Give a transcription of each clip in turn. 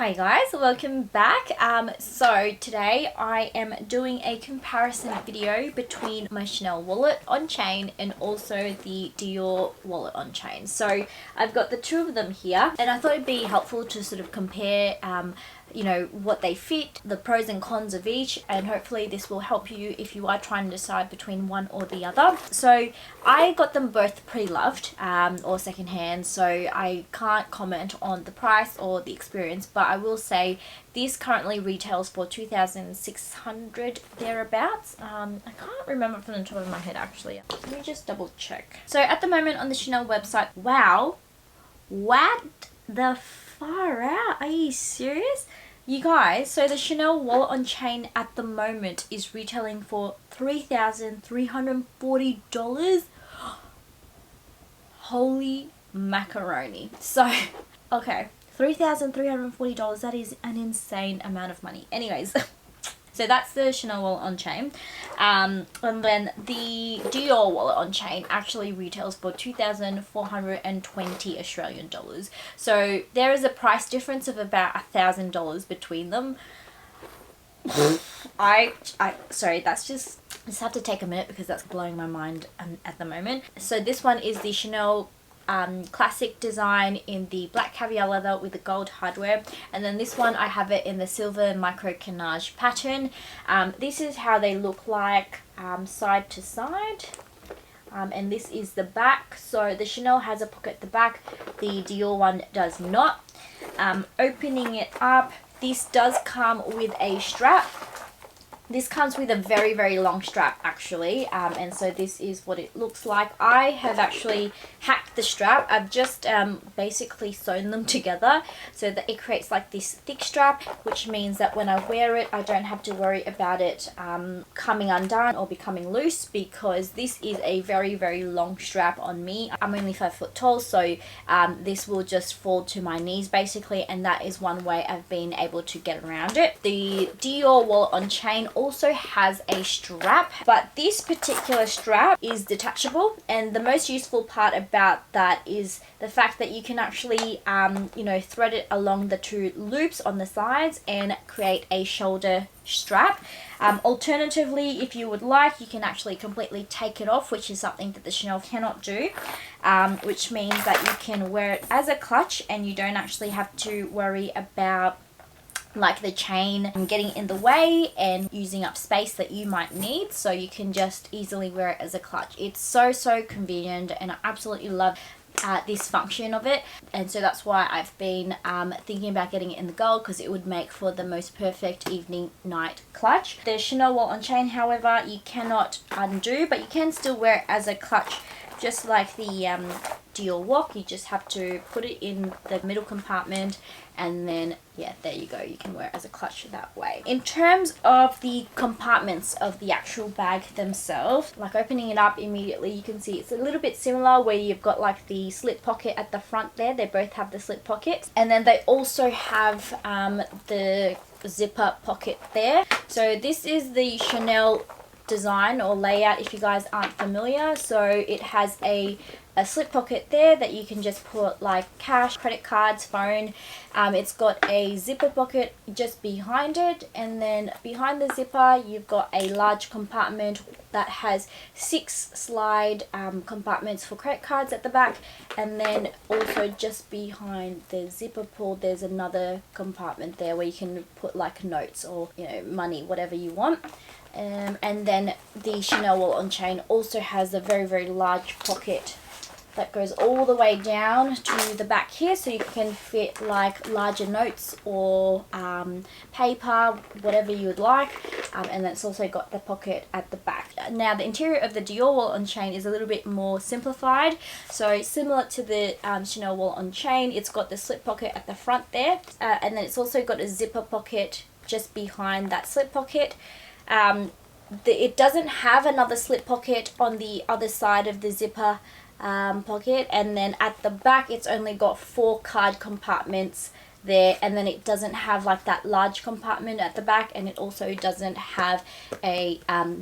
Hi guys, welcome back. So today I am doing a comparison video between my Chanel wallet on chain and also the Dior wallet on chain. So I've got the two of them here and I thought it'd be helpful to sort of compare you know, what they fit, the pros and cons of each, and hopefully this will help you if you are trying to decide between one or the other. So I got them both pre-loved or secondhand, so I can't comment on the price or the experience, but I will say this currently retails for $2,600 thereabouts. I can't remember from the top of my head actually. Let me just double check. So at the moment on the Chanel website, wow, what the far out? Are you serious? You guys, so the Chanel wallet on chain at the moment is retailing for $3,340. Holy macaroni. So, okay, $3,340, that is an insane amount of money. Anyways, so that's the Chanel wallet on chain. And then the Dior wallet on chain actually retails for 2,420 Australian dollars. So there is a price difference of about $1,000 between them. Sorry, that's just, I just have to take a minute because that's blowing my mind at the moment. So this one is the Chanel classic design in the black caviar leather with the gold hardware, and then this one I have it in the silver micro canage pattern. This is how they look like side to side, and this is the back. So the Chanel has a pocket at the back, the Dior one does not. Opening it up, this does come with a strap. This comes with a very, very long strap actually, and so this is what it looks like. I have actually hacked the strap. I've just basically sewn them together so that it creates like this thick strap, which means that when I wear it, I don't have to worry about it coming undone or becoming loose, because this is a very, very long strap on me. I'm only 5 foot tall, so this will just fall to my knees basically, and that is one way I've been able to get around it. The Dior wallet on chain also has a strap, but this particular strap is detachable, and the most useful part about that is the fact that you can actually you know, thread it along the two loops on the sides and create a shoulder strap. Alternatively, if you would like, you can actually completely take it off, which is something that the Chanel cannot do, which means that you can wear it as a clutch and you don't actually have to worry about like the chain getting in the way and using up space that you might need, so you can just easily wear it as a clutch. It's so convenient, and I absolutely love this function of it, and so that's why I've been thinking about getting it in the gold, because it would make for the most perfect evening night clutch. The Chanel wallet on chain, however, you cannot undo, but you can still wear it as a clutch, just like the Dior WOC. You just have to put it in the middle compartment, and then yeah, there you go, you can wear it as a clutch that way. In terms of the compartments of the actual bag themselves, like opening it up immediately, you can see it's a little bit similar, where you've got like the slip pocket at the front there. They both have the slip pockets, and then they also have the zipper pocket there. So this is the Chanel design or layout if you guys aren't familiar. So it has a slip pocket there that you can just put like cash, credit cards, phone. It's got a zipper pocket just behind it, and then behind the zipper you've got a large compartment that has 6 slide compartments for credit cards at the back, and then also just behind the zipper pull there's another compartment there where you can put like notes or, you know, money, whatever you want. And then the Chanel wallet on chain also has a very, very large pocket that goes all the way down to the back here, so you can fit like larger notes or paper, whatever you would like, and it's also got the pocket at the back. Now the interior of the Dior wallet on chain is a little bit more simplified, so similar to the Chanel wallet on chain, it's got the slip pocket at the front there, and then it's also got a zipper pocket just behind that slip pocket. It doesn't have another slip pocket on the other side of the zipper pocket, and then at the back it's only got 4 card compartments there, and then it doesn't have like that large compartment at the back, and it also doesn't have a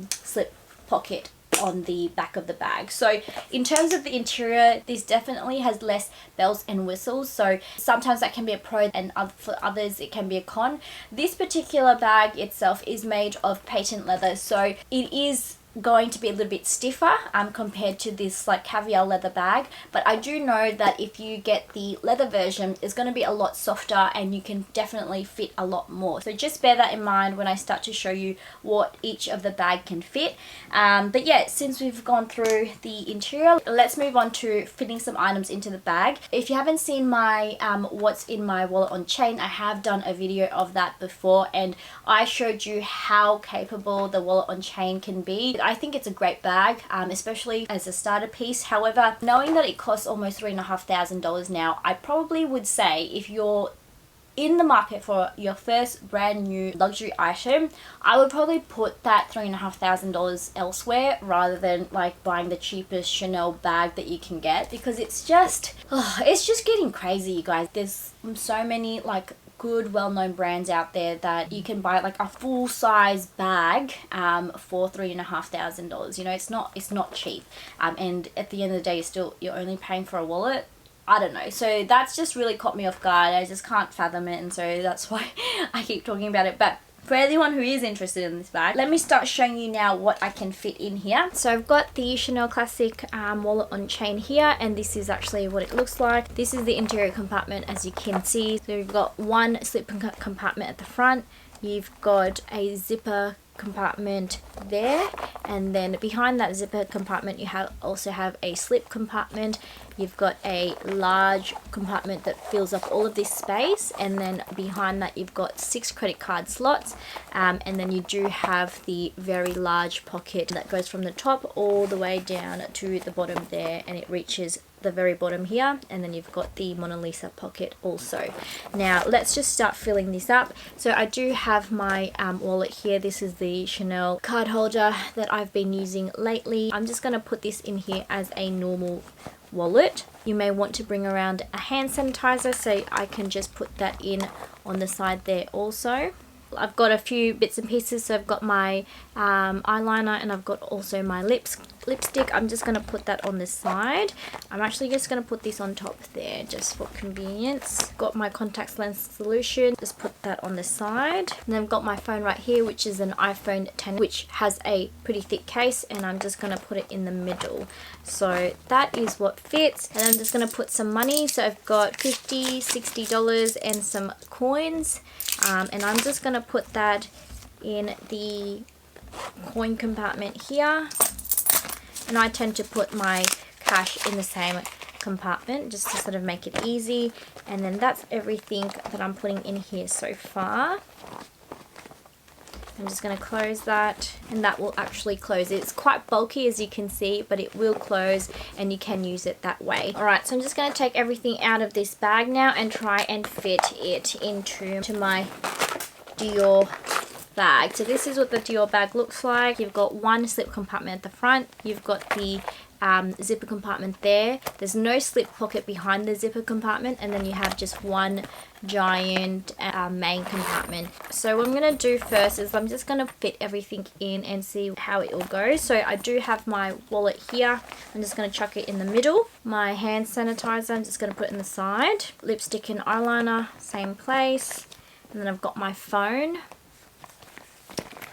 slip pocket on the back of the bag. So in terms of the interior, this definitely has less bells and whistles, so sometimes that can be a pro and for others it can be a con. This particular bag itself is made of patent leather, so it is going to be a little bit stiffer compared to this like caviar leather bag, but I do know that if you get the leather version, it's going to be a lot softer and you can definitely fit a lot more. So just bear that in mind when I start to show you what each of the bag can fit. But yeah, since we've gone through the interior, let's move on to fitting some items into the bag. If you haven't seen my what's in my wallet on chain, I have done a video of that before and I showed you how capable the wallet on chain can be. I think it's a great bag, especially as a starter piece. However, knowing that it costs almost $3,500 now, I probably would say if you're in the market for your first brand new luxury item, I would probably put that $3,500 elsewhere rather than like buying the cheapest Chanel bag that you can get, because it's just getting crazy, you guys. There's so many like good well-known brands out there that you can buy like a full-size bag for $3,500. You know, it's not cheap, and at the end of the day you're only paying for a wallet. I don't know, so that's just really caught me off guard. I just can't fathom it, and so that's why I keep talking about it. But for anyone who is interested in this bag, let me start showing you now what I can fit in here. So I've got the Chanel Classic wallet on chain here, and this is actually what it looks like. This is the interior compartment, as you can see. So you've got one slip compartment at the front, you've got a zipper compartment there, and then behind that zipper compartment you also have a slip compartment. You've got a large compartment that fills up all of this space, and then behind that you've got 6 credit card slots, and then you do have the very large pocket that goes from the top all the way down to the bottom there, and it reaches the very bottom here, and then you've got the Mona Lisa pocket also. Now let's just start filling this up. So I do have my wallet here. This is the Chanel card holder that I've been using lately. I'm just going to put this in here as a normal wallet. You may want to bring around a hand sanitizer, so I can just put that in on the side there also. I've got a few bits and pieces, so I've got my eyeliner, and I've got also my lipstick. I'm just going to put that on the side. I'm actually just going to put this on top there just for convenience. Got my contact lens solution, just put that on the side. And then I've got my phone right here, which is an iPhone 10, which has a pretty thick case, and I'm just going to put it in the middle. So that is what fits. And I'm just going to put some money. So I've got $50, $60 and some coins. And I'm just going to put that in the coin compartment here. And I tend to put my cash in the same compartment just to sort of make it easy. And then that's everything that I'm putting in here so far. I'm just going to close that, and that will actually close. It's quite bulky, as you can see, but it will close and you can use it that way. Alright, so I'm just going to take everything out of this bag now and try and fit it into my Dior bag. So this is what the Dior bag looks like. You've got one slip compartment at the front, you've got the zipper compartment there. There's no slip pocket behind the zipper compartment, and then you have just one giant main compartment. So what I'm going to do first is I'm just going to fit everything in and see how it all goes. So I do have my wallet here. I'm just going to chuck it in the middle. My hand sanitizer, I'm just going to put it in the side. Lipstick and eyeliner, same place. And then I've got my phone.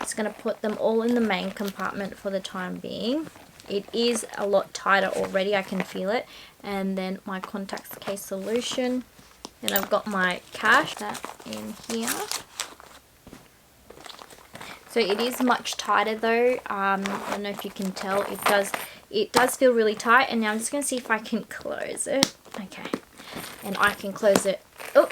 Just going to put them all in the main compartment for the time being. It is a lot tighter already, I can feel it. And then my contacts case solution. Then I've got my cash, that in here. So it is much tighter though. I don't know if you can tell. It does feel really tight. And now I'm just going to see if I can close it. Okay. And I can close it. Oh,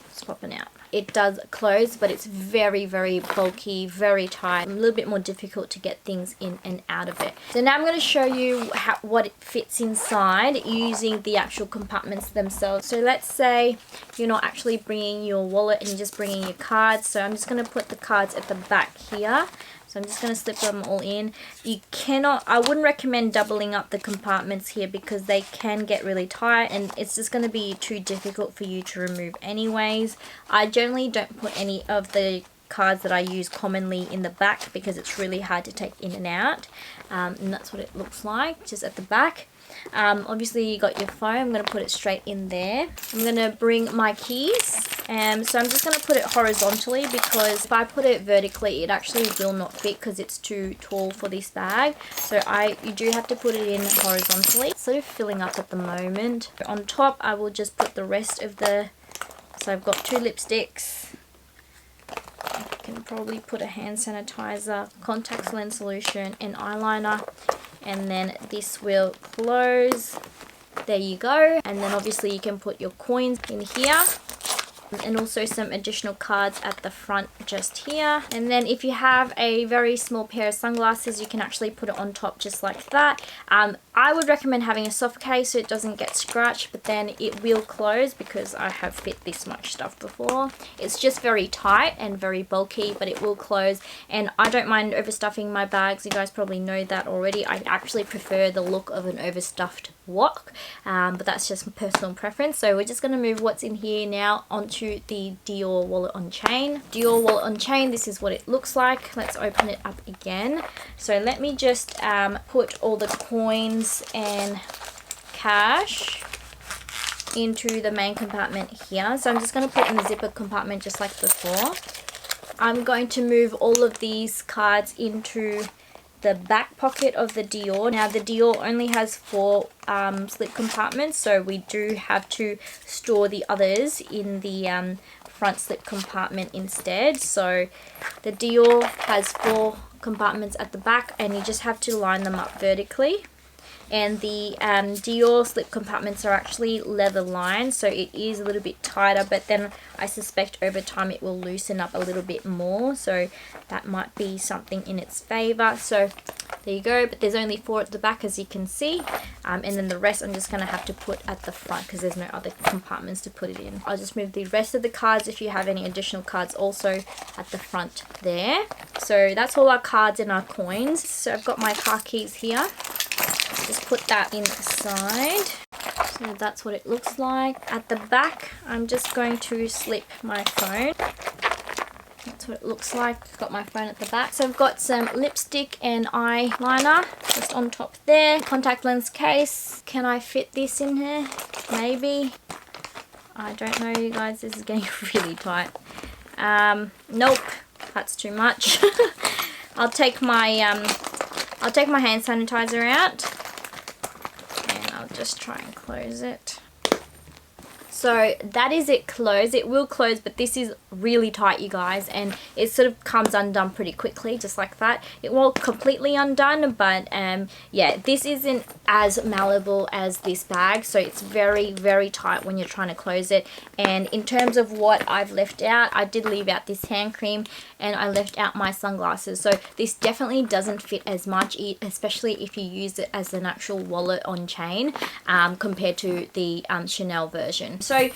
it's popping out. It does close, but it's very, very bulky, very tight. A little bit more difficult to get things in and out of it. So now I'm going to show you what it fits inside using the actual compartments themselves. So let's say you're not actually bringing your wallet and you're just bringing your cards. So I'm just going to put the cards at the back here. So I'm just going to slip them all in. I wouldn't recommend doubling up the compartments here because they can get really tight and it's just going to be too difficult for you to remove anyways. I generally don't put any of the cards that I use commonly in the back because it's really hard to take in and out. And that's what it looks like, just at the back. Obviously you got your phone. I'm going to put it straight in there. I'm going to bring my keys. So I'm just going to put it horizontally because if I put it vertically, it actually will not fit because it's too tall for this bag. So you do have to put it in horizontally. It's sort of filling up at the moment. On top, I will just put the rest of the... So I've got 2 lipsticks. I can probably put a hand sanitizer, contact lens solution, and eyeliner. And then this will close. There you go. And then obviously you can put your coins in here. And also some additional cards at the front just here. And then if you have a very small pair of sunglasses, you can actually put it on top just like that. I would recommend having a soft case so it doesn't get scratched, but then it will close because I have fit this much stuff before. It's just very tight and very bulky, but it will close. And I don't mind overstuffing my bags. You guys probably know that already. I actually prefer the look of an overstuffed WOC, but that's just personal preference. So we're just going to move what's in here now onto the Dior wallet on chain. Dior wallet on chain, this is what it looks like. Let's open it up again. So let me just put all the coins and cash into the main compartment here. So I'm just going to put it in the zipper compartment just like before. I'm going to move all of these cards into the back pocket of the Dior. Now the Dior only has 4 slip compartments, so we do have to store the others in the front slip compartment instead. So the Dior has 4 compartments at the back, and you just have to line them up vertically. And the Dior slip compartments are actually leather lined, so it is a little bit tighter, but then I suspect over time it will loosen up a little bit more, so that might be something in its favor. So there you go, but there's only 4 at the back, as you can see, and then the rest I'm just going to have to put at the front because there's no other compartments to put it in. I'll just move the rest of the cards, if you have any additional cards, also at the front there. So that's all our cards and our coins. So I've got my car keys here. Just put that inside. So that's what it looks like. At the back, I'm just going to slip my phone. That's what it looks like. I've got my phone at the back. So I've got some lipstick and eyeliner just on top there. Contact lens case. Can I fit this in here? Maybe. I don't know, you guys. This is getting really tight. Nope. That's too much. I'll take my hand sanitizer out. I'll just try and close it. So that is it closed. It will close, but this is really tight, you guys, and it sort of comes undone pretty quickly, just like that. It won't completely undone, but yeah, this isn't as malleable as this bag, so it's very, very tight when you're trying to close it. And in terms of what I've left out, I did leave out this hand cream and I left out my sunglasses. So this definitely doesn't fit as much, especially if you use it as an actual wallet on chain compared to the Chanel version. So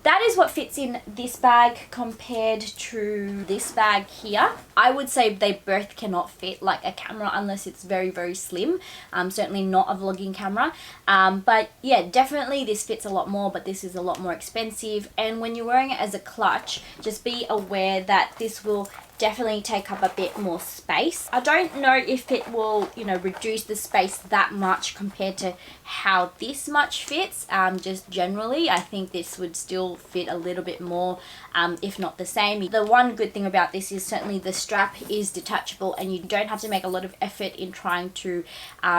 that is what fits in this bag compared to this bag here. I would say they both cannot fit like a camera unless it's very, very slim. Certainly not a vlogging camera. But yeah, definitely this fits a lot more, but this is a lot more expensive. And when you're wearing it as a clutch, just be aware that this will definitely take up a bit more space. I don't know if it will, you know, reduce the space that much compared to how this much fits. Just generally, I think this would still fit a little bit more, if not the same. The one good thing about this is certainly the strap is detachable and you don't have to make a lot of effort in trying to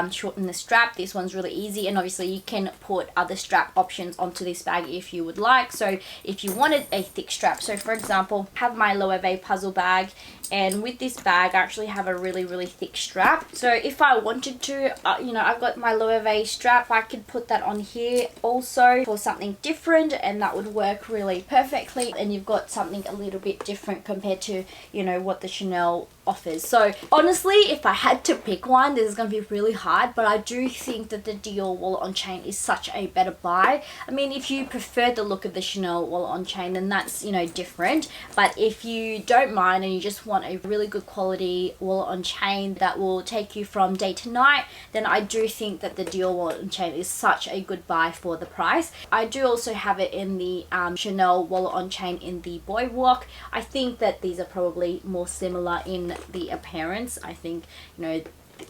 shorten the strap. This one's really easy, and obviously you can put other strap options onto this bag if you would like. So if you wanted a thick strap, so for example, I have my Loewe puzzle bag, and with this bag I actually have a really, really thick strap. So if I wanted to, you know, I've got my Loewe strap, I could put that on here also for something different, and that would work really perfectly. And you've got something a little bit different compared to, you know, what the Chanel offers. So honestly, if I had to pick one, this is going to be really hard, but I do think that the Dior wallet on chain is such a better buy. I mean, if you prefer the look of the Chanel wallet on chain, then that's, you know, different. But if you don't mind and you just want want a really good quality wallet on chain that will take you from day to night, then I do think that the Dior wallet on chain is such a good buy for the price. I do also have it in the Chanel wallet on chain in the boy WOC. I think that these are probably more similar in the appearance. I think, you know,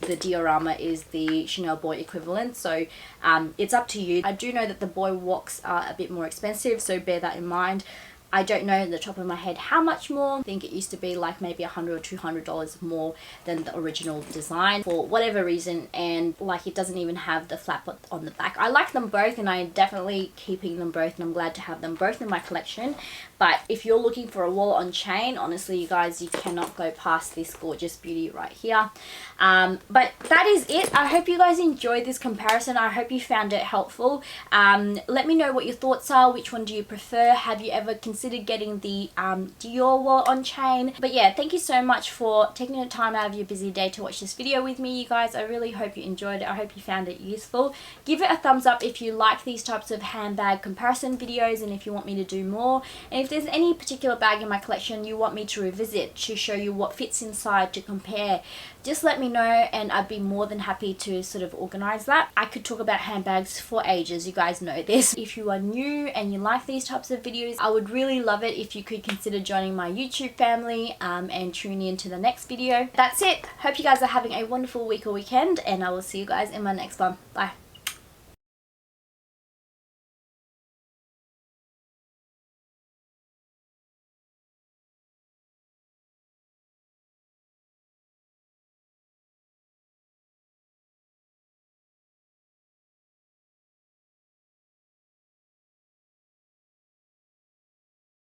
the diorama is the Chanel boy equivalent, so it's up to you. I do know that the boy WOCs are a bit more expensive, so bear that in mind. I don't know on the top of my head how much more. I think it used to be like maybe $100 or $200 more than the original design for whatever reason, and like it doesn't even have the flap on the back. I like them both and I'm definitely keeping them both, and I'm glad to have them both in my collection. But if you're looking for a wallet on chain, honestly you guys, you cannot go past this gorgeous beauty right here. But that is it. I hope you guys enjoyed this comparison. I hope you found it helpful. Let me know what your thoughts are. Which one do you prefer? Have you ever considered getting the Dior wallet on chain? But yeah, thank you so much for taking the time out of your busy day to watch this video with me, you guys. I really hope you enjoyed it. I hope you found it useful. Give it a thumbs up if you like these types of handbag comparison videos and if you want me to do more. And if there's any particular bag in my collection you want me to revisit to show you what fits inside to compare, just let me know and I'd be more than happy to sort of organize that. I could talk about handbags for ages, you guys know this. If you are new and you like these types of videos, I would really love it if you could consider joining my YouTube family and tune in to the next video. That's it. Hope you guys are having a wonderful week or weekend, and I will see you guys in my next one. Bye.